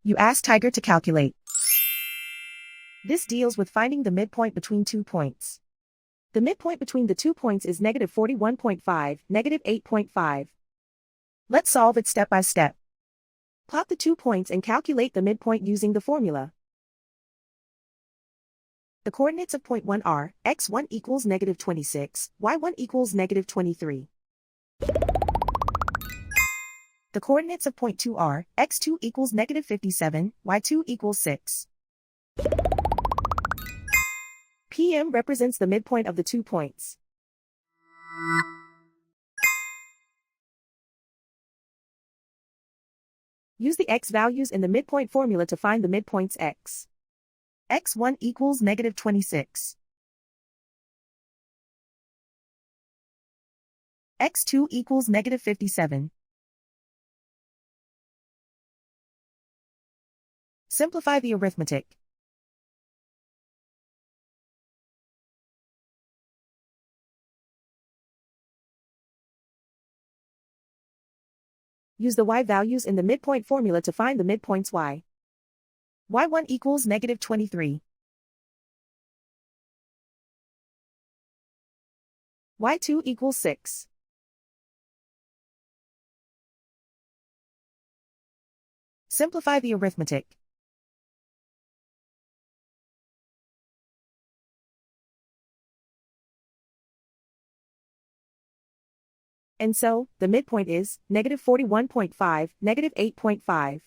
You ask Tiger to calculate. This deals with finding the midpoint between 2 points. The midpoint between the 2 points is negative 41.5, negative 8.5. Let's solve it step by step. Plot the 2 points and calculate the midpoint using the formula. The coordinates of point 1 are, x1 equals negative 26, y1 equals negative 23. The coordinates of point 2 are, x2 equals negative 57, y2 equals 6. PM represents the midpoint of the 2 points. Use the x values in the midpoint formula to find the midpoints x. x1 equals negative 26. x2 equals negative 57. Simplify the arithmetic. Use the y values in the midpoint formula to find the midpoints y. y1 equals negative 23. y2 equals 6. Simplify the arithmetic. And so, the midpoint is, negative 41.5, negative 8.5.